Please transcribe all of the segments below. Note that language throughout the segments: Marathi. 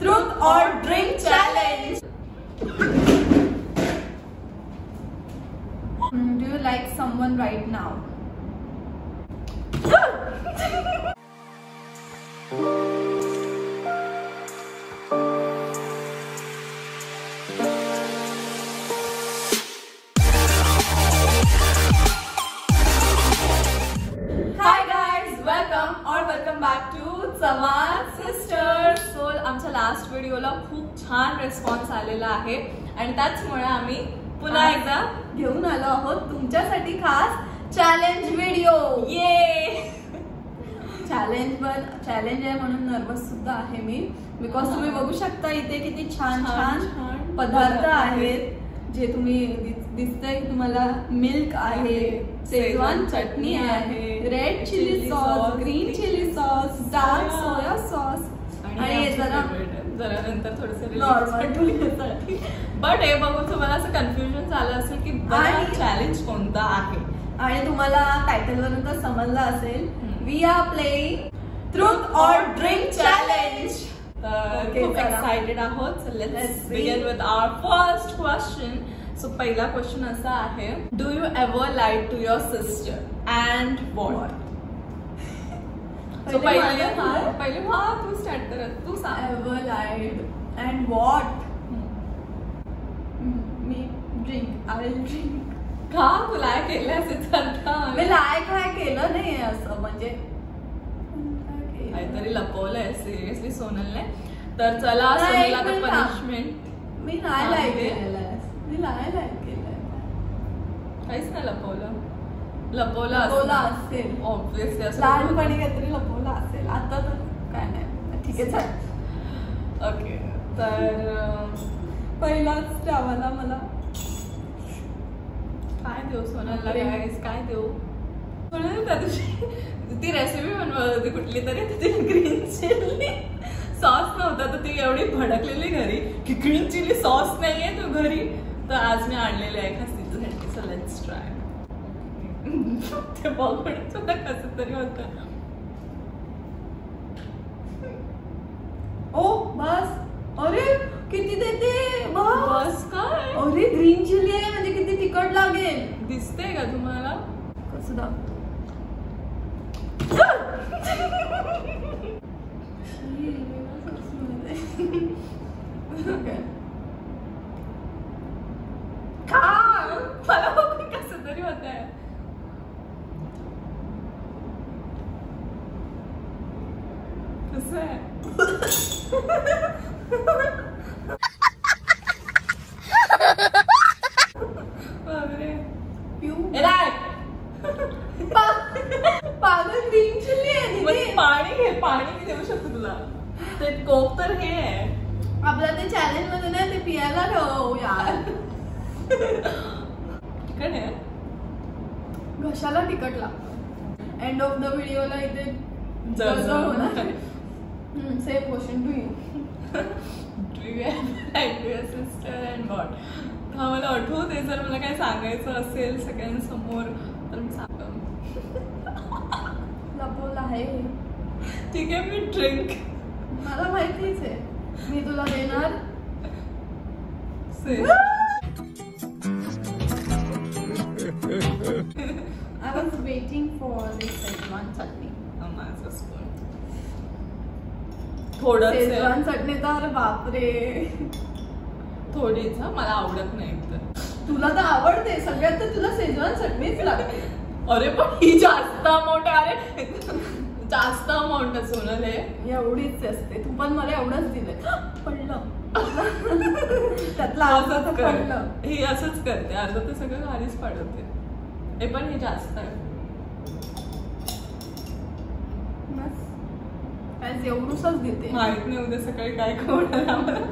Truth or Drink Challenge. Do you like someone right now? Welcome back to Chavan sisters. So आमच्या लास्ट व्हिडिओला खूप छान रिस्पॉन्स आलेला आहे आणि त्याचमुळे आम्ही पुन्हा एकदा घेऊन आलो आहोत तुमच्यासाठी खास चॅलेंज व्हिडिओ. ये चॅलेंज आहे म्हणून नर्वस सुद्धा आहे मी, बिकॉज तुम्ही बघू शकता इथे किती छान छान पदार्थ आहेत जे तुम्ही दिसतंय तुम्हाला. मिल्क आहे, शेजवान चटणी आहे, red chilli sauce, green chilli sauce, dark soya sauce आणि जरा नंतर थोडंसं नॉर्मल. बट हे बघून तुम्हाला असं कन्फ्युजन झालं असेल की चॅलेंज कोणता आहे आणि तुम्हाला टायटल वरून तर समजलं असेल. वी आर प्लेइंग ट्रूथ और ड्रिंक चॅलेंज. खूप एक्साइटेड आहोत. So let's begin with our first question. So पहिला क्वेश्चन असा आहे, do you ever lied to your sister and what? So पहिले तू स्टार्ट कर. तू सांग. Ever lied and what? मी ड्रिंक. I will drink. का तू लाय केलं असेल? मी लाय काय केलं नाही असं, म्हणजे काहीतरी लपवलंय सिरियसली सोनलने. तर चला सोनलला पनिशमेंट. मी नाही लाय केलेलं आहे. मी लाय केलंय. काहीच नाही लपवलं असेल ऑब्विसली. असं लहानपणी काहीतरी लपवलं असेल, आता तर काय नाही. ठीक आहे चालेल. ओके. तर पहिलाच त्यावाला मला काय देऊ सोनलला? काय देऊ? सोनल त्या दिवशी ती रेसिपी बनवत होती कुठली तरी, तिथे ग्रीन चिली सॉस नव्हता तर ती एवढी भडकलेली घरी की ग्रीन चिली सॉस नाहीये तू घरी. तर आज मी आणलेले आहे खास तिच्यासाठी. So let's try. ते बघून सुद्धा कसं तरी होतं. ओ बस. अरे किती देते बस. काय? अरे ग्रीन चिली आहे म्हणजे किती तिखट लागेल. दिसते का तुम्हाला? कसं दाखव. मला बघून कसं तरी होत आहे. कसं आहे? पागल ग्रीन चिली आहे. पाणी देऊ शकतो तुला. ते कोक तर हे आहे आपल्या ते चॅलेंज मध्ये ना, ते पियाला ठेव यार. तिखट आहे. घशाला तिखट लागतं. एंड ऑफ द व्हिडिओला इथे होणार. Same question to you. Do you like to your sister and what? हा मला आठवते. जर मला काय सांगायचं असेल सगळ्यांसमोर तर मी सांगतो. लपवलं आहे. ठीक आहे. मी ड्रिंक. मला माहितीच आहे. मी तुला देणार. I was waiting for this Szechuan chutney. माझं स्पून थोडं शेजवान चटणी तर बापरे. थोडीच. मला आवडत नाही. तर तुला तर आवडते सगळ्यात, तर तुला शेजवान चटणीच लागते. अरे पण ही जास्त अमाऊंट आहे. अरे जास्त अमाऊंट सोनल आहे. एवढीच असते. तू पण मला एवढंच दिलं. पडलं त्यातला असं पडलं. ही असंच करते. अर्ध ते सगळं खालीच पाडवते. हे पण हे जास्त आहे. बस एवढूसच देते. माहित नाही उद्या सकाळी काय खावणार आम्हाला.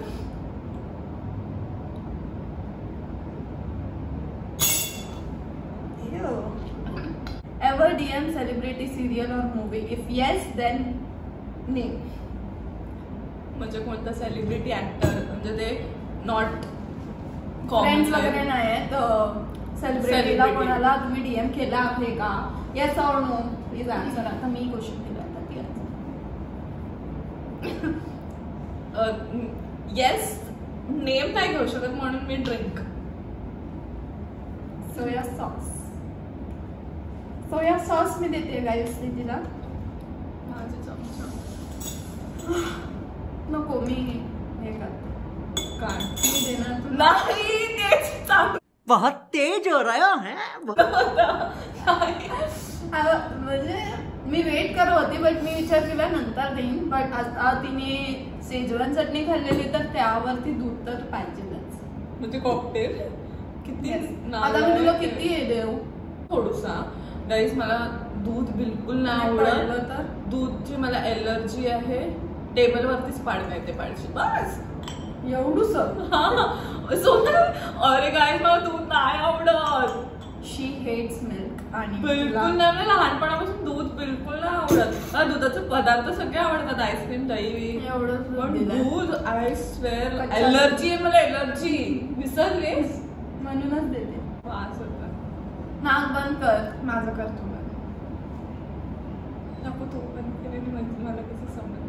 Ever DM celebrity serial or movie? If yes, then name. म्हणजे कोणता सेलिब्रिटी ऍक्टर? म्हणजे ते नॉट फ्रेंड्स वगैरे नाही आहेत. सेलिब्रिटीला कोणाला तुम्ही DM केला आहे का? Yes or no please answer. आता मी क्वेश्चन केला. आता ती येस नेम नाही घेऊ शकत म्हणून मी drink. Soya sauce. Soya sauce मी देते गाईस तिला. माझे चमचा नको मी हे करते. काय मी देणार तुला. नाही तेच चांगलं. बहुत तेज हो रहा है. म्हणजे मी वेट करत होती बट मी विचार केला नंतर देईन. बट आता तिने शेजवान चटणी खाल्लेली तर त्यावरती दूध तर पाहिजेलच. म्हणजे कॉकटेल किती. आता मी तुला किती देऊ. थोडसा गाईस मला दूध बिलकुल नाही आवडत. तर दूधची मला एलर्जी आहे. टेबल वरतीच पाडता येते पाडशी बस एवढूस. अरे गाईस मला दूध नाही आवडत. शी हेट्स मिल्क. आणि बिलकुल नाही. मला लहानपणापासून दूध बिलकुल नाही आवडत. मला दुधाचे पदार्थ सगळे आवडतात. आईस्क्रीम दही एवढं पण दूध आय स्वेअर एलर्जी आहे मला. एलर्जी विसरलेस म्हणूनच देते. वास होता. नाक बंद कर. माझं कर तू. नको तू बंद केलेली मला कसं समजलं.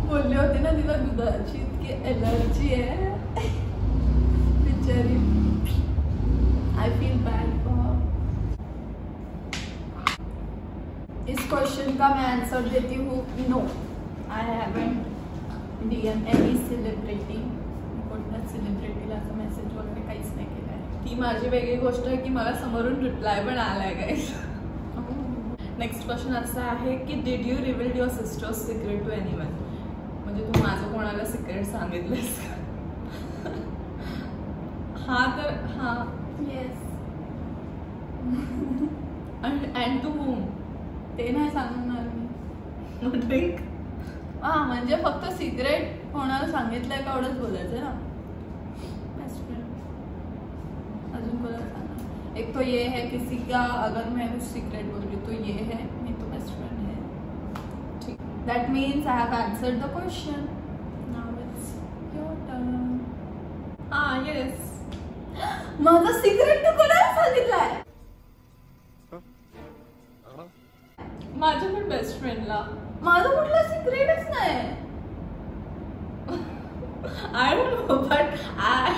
बोलले होते ना तिला दुधाची इतकी एलर्जी आहे बिचारी. I feel bad for. इस क्वेश्चन का मैं आंसर देती हूँ no. I haven't DM any celebrity. कोणत्याच सेलिब्रिटीला असं मेसेज वगैरे काहीच नाही केलं आहे. ती माझी वेगळी गोष्ट आहे की मला समोरून रिप्लाय पण आलाय गाईस. नेक्स्ट क्वेश्चन असा आहे की did you reveal your sister's secret to anyone. म्हणजे तू माझं कोणाला सिक्रेट सांगितलंस का. हा तर हा येस. अँड टू होम ते नाही सांगणार मी. ड्रिंक. हा म्हणजे फक्त सिक्रेट कोणाला सांगितलंय का एवढंच बोलायचं ना. Best friend. अजून कोणाला सांगणार. एक तो ये है किसी का अगर मैं कुछ सीक्रेट बोल रही तो ये है नहीं तो बेस्ट फ्रेंड है. ठीक. That means I have answered the question. Now it's your turn. हा येस. माझा सिक्रेट तू कोणाला सांगितलाय. माझ्या पण बेस्ट फ्रेंडला. माझं कुठला सिक्रेटच नाही. I don't know but I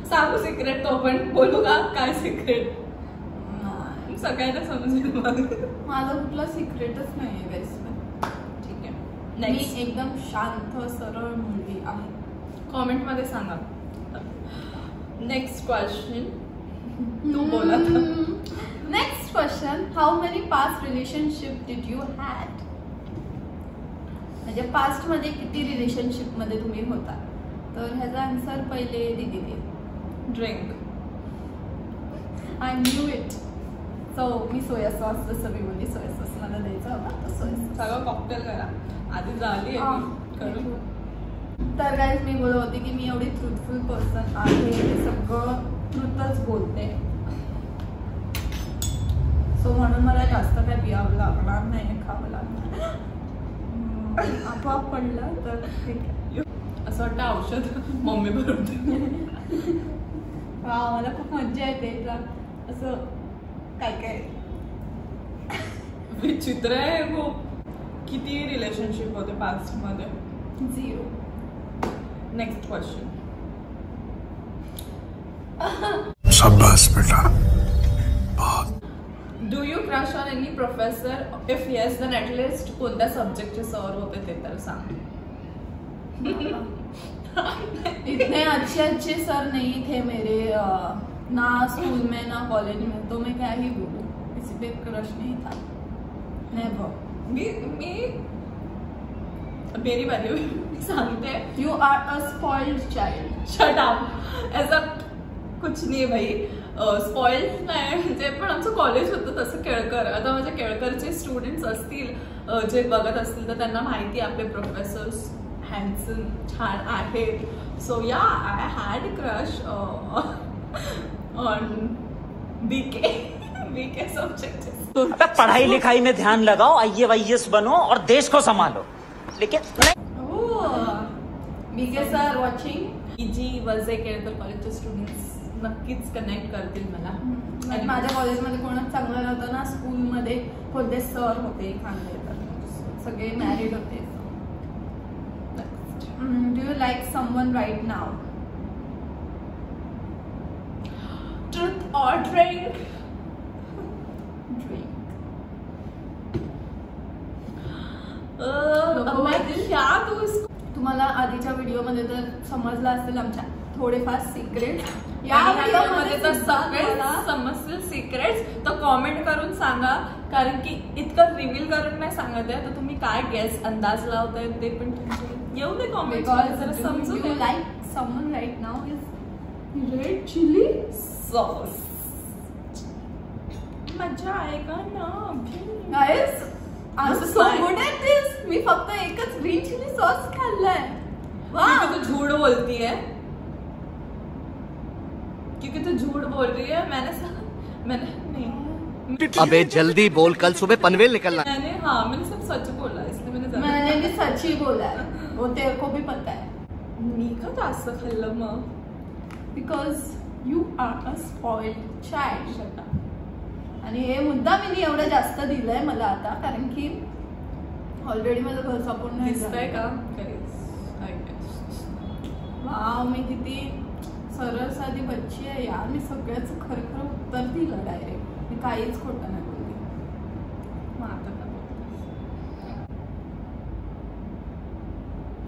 सांगू सिक्रेट तो पण बोलू का काय सिक्रेट. सगळ्यांना समजेल मग. माझं कुठला सिक्रेटच नाही आहे गाईस. ठीक आहे. मी एकदम शांत सरळ मुलगी आहे. कॉमेंट मध्ये सांगा. नेक्स्ट क्वेश्चन तू बोला. Next question. How many past relationship did you had. म्हणजे पास्ट मध्ये किती रिलेशनशिप मध्ये तुम्ही होता. तर ह्याचा आन्सर पहिले दीदी दे. Drink. I knew it. So मी सोया सॉस जसं मी बोलली सोया सॉस मला द्यायचा होता तर सोया सॉस. सगळं कॉकटेल करा आधी झाली करून. तर गाईज मी बोलत होती की मी एवढी ट्रूथफुल पर्सन आहे. ते सगळं ट्रूथच बोलते. सो म्हणून मला जास्त काय पियावं लागणार नाही. खावं लागणार. आपोआप पडलं तर ठीक आहे. असं वाटतं औषध मम्मी बनवते. वा मला खूप मज्जा येते. असं काय काय विचित्र आहे खूप. किती रिलेशनशिप होते पास्ट मध्ये. 0. Next question. शाबाश बेटा. Do you crush on any professor. If yes then at least कोणत्या सब्जेक्टचे सर होते ते तर सांग. इतने अच्छे सर नहीं थे मेरे. ना स्कूल में ना कॉलेज में. तो मैं क्या ही बोलूं. किसी पे क्रश नहीं था. नेवर. मेरी बारी सांगते. You are a spoiled child. Shut up. ऐसा कुछ नाही आहे भाई. स्पॉइल्ड नाही म्हणजे पण आमचं कॉलेज होतं तसं केळकर. आता माझ्या केळकरचे स्टुडंट्स असतील जे बघत असतील तर त्यांना माहिती आहे आपले प्रोफेसर्स हँडसम छान आहेत. So yeah I had crush on BK subject. पढ़ाई लिखाई में ध्यान लगाओ, IAS बनो और देश को संभालो, लेकिन बीके सर वॉचिंग। जी वजे केळकर कॉलेजचे स्टुडंट्स नक्कीच कनेक्ट करतील मला। आणि माझ्या कॉलेजमध्ये कोणच चांगलं नव्हतं ना, स्कूलमध्ये कोणते सर होते चांगले, तर सगळे मॅरिड होते. Do you like someone right now? Truth और ड्रिंक? तुम्हाला आधीच्या व्हिडिओ मध्ये तर समजलं असेल आमच्या थोडेफार सिक्रेट. या व्हिडिओमध्ये तर सगळेच समजतील सिक्रेट्स, तर कॉमेंट करून सांगा, कारण की इतकं रिव्हील करून नाही सांगत आहे, तर तुम्ही काय गेस अंदाज लावताय ते पण येऊ दे कॉमेंट. समजू दे. Like someone right now is red chilli sauce. मजा आएगा ना guys. So good at this. मी फक्त एकच ग्रीन चिली सॉस खाल्लाय. वाह. तू झूठ बोलती है, क्योंकि तू झूठ बोल रही है. मैंने नहीं. अबे जल्दी बोल, कल सुबह पनवेल निकलना. मैंने सब सच बोला, इसलिए मैंने भी सच ही बोला है. वो तेरे को भी पता है. मी का जास्त खाल्लं मग? Because you are a spoiled child. आणि हे मुद्दा मी एवढं जास्त दिलंय मला आता, कारण की ऑलरेडी माझं घर सापून नाही दिसतंय का? वाव, मी किती सरळ साधी बच्ची आहे यार. मी सगळ्याच खरं खरं उत्तर दिलं डायरेक्ट. मी काहीच खोटं नाही बोलली. मग आता का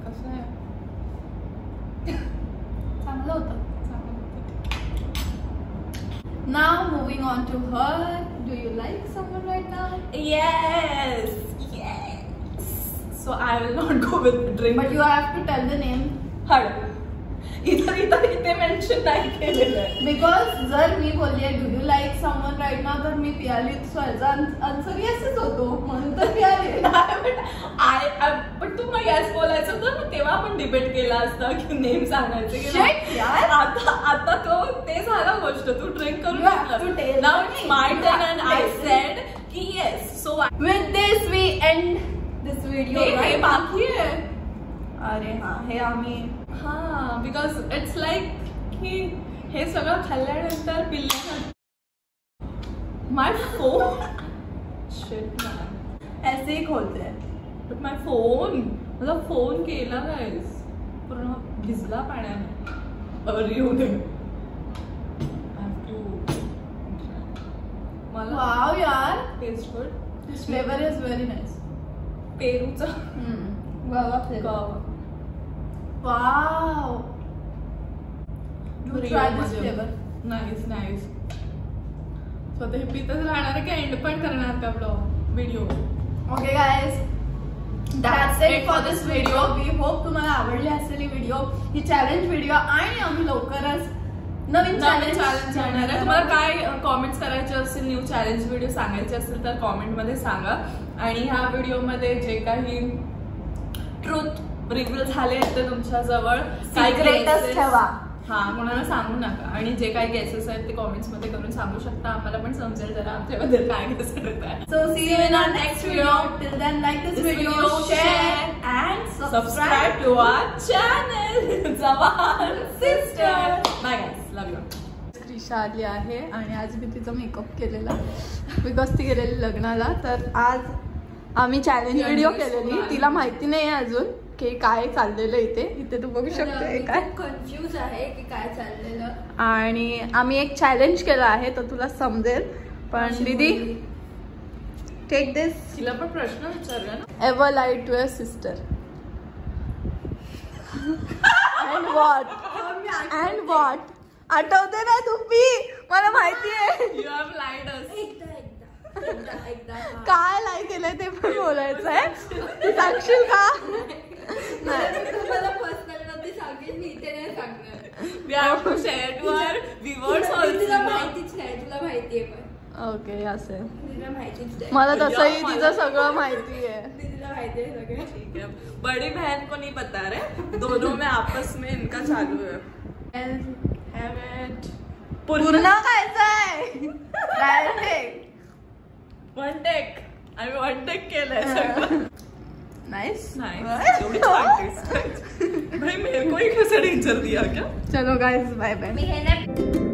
कसं आहे? चांगलं होतं. Now moving on to her. Do you like someone right now? Yes. So I will not go with drink. But you have to tell the name. हळ. इथे मेन्शन नाही केलेलं आहे. बिकॉज जर मी बोलली do you like someone right now, तर मी पियाली याचा आन्सर येसच होतो, म्हणून तर पियाली. पण तू मग येस बोलायचं होतं ना, तेव्हा आपण डिबेट केला असता की नेम सांगायचं. आता तो ते झाला गोष्ट. तू ड्रिंक करून घेतलं. Now it's my turn and I said की yes. So with this we end this video. हे बाकी आहे. अरे हा, हे आम्ही बिकॉज इट्स लाईक की हे सगळं खाल्ल्यानंतर पिल्ल्यानंतर माय फोन शिट मॅन ऐसे ही खोलते हैं. बट माय फोन, माझा फोन केला गाईस पूर्ण भिजला पाण्याने. अरे होते मला. वाव यार, taste good. This flavour is very nice. पेरूचा guava flavour. Wow, you try this flavor. Nice. स्वतः हे पितच राहणार की एंड पण करणार का video? Okay guys, that's it for this video. We hope तुम्हाला आवडली असेल ही व्हिडिओ, ही चॅलेंज व्हिडिओ. आणि आम्ही लवकरच नवीन चॅलेंज आणणार आहे. तुम्हाला काय कॉमेंट्स करायचे असतील, न्यू चॅलेंज व्हिडिओ सांगायचे असतील तर कॉमेंट मध्ये सांगा. आणि ह्या व्हिडिओमध्ये जे काही ट्रुथ रिव्हील झाले ते तुमच्या जवळ सिक्रेटच ठेवा. कोणाला सांगू नका. आणि जे काही गेसेस आहेत ते कॉमेंट्स मध्ये करून सांगू शकता. आम्हाला पण समजेल जरा आमच्याबद्दल काय गेस करत आहे. So see you in our next video. Till then, like this video, share and subscribe to our channel. Jawahar Sister. Bye guys, love you. Trisha आली आहे आणि आज मी तिचा मेकअप केलेला बिकॉज ती गेलेली लग्नाला. तर आज आम्ही चॅलेंज व्हिडिओ केलेली. तिला माहिती नाही अजून की काय चाललेलं इथे तू बघू शकते. काय कन्फ्यूज आहे की काय चाललेलं. आणि आम्ही एक चॅलेंज केलं आहे तर तुला समजेल. पण दीदी, टेक दिस. तिला पण प्रश्न विचारूया ना. Ever lied to your sister and what आठवते ना तुम्ही? मला माहिती आहे. You have lied us. काय लाई केलंय ते पण बोलायचं आहे. सांगशील का? मला पर्सनल मध्ये सांगेल, मी इथे नाही सांगणार. We have to share to our viewers also. तुला माहितीच नाही, तुला माहितीये पण. ओके, असेल. तुला माहितीच नाही. मला तसंही तिचं सगळं माहिती आहे. तुला माहिती आहे सगळं. ठीक है. बड़ी बहन को नहीं पता रे, दोनों में आपस में इनका चालू है. Have it. पूर्ण खायचंय डायरेक्ट वन टेक आम्ही वन टेक केलंय सगळं नाइस नाइस एवढी छान टेस्ट भाई मेरे को ही कैसे डेंजर दिया क्या चलो गाइस बाय बाय मी हे नाही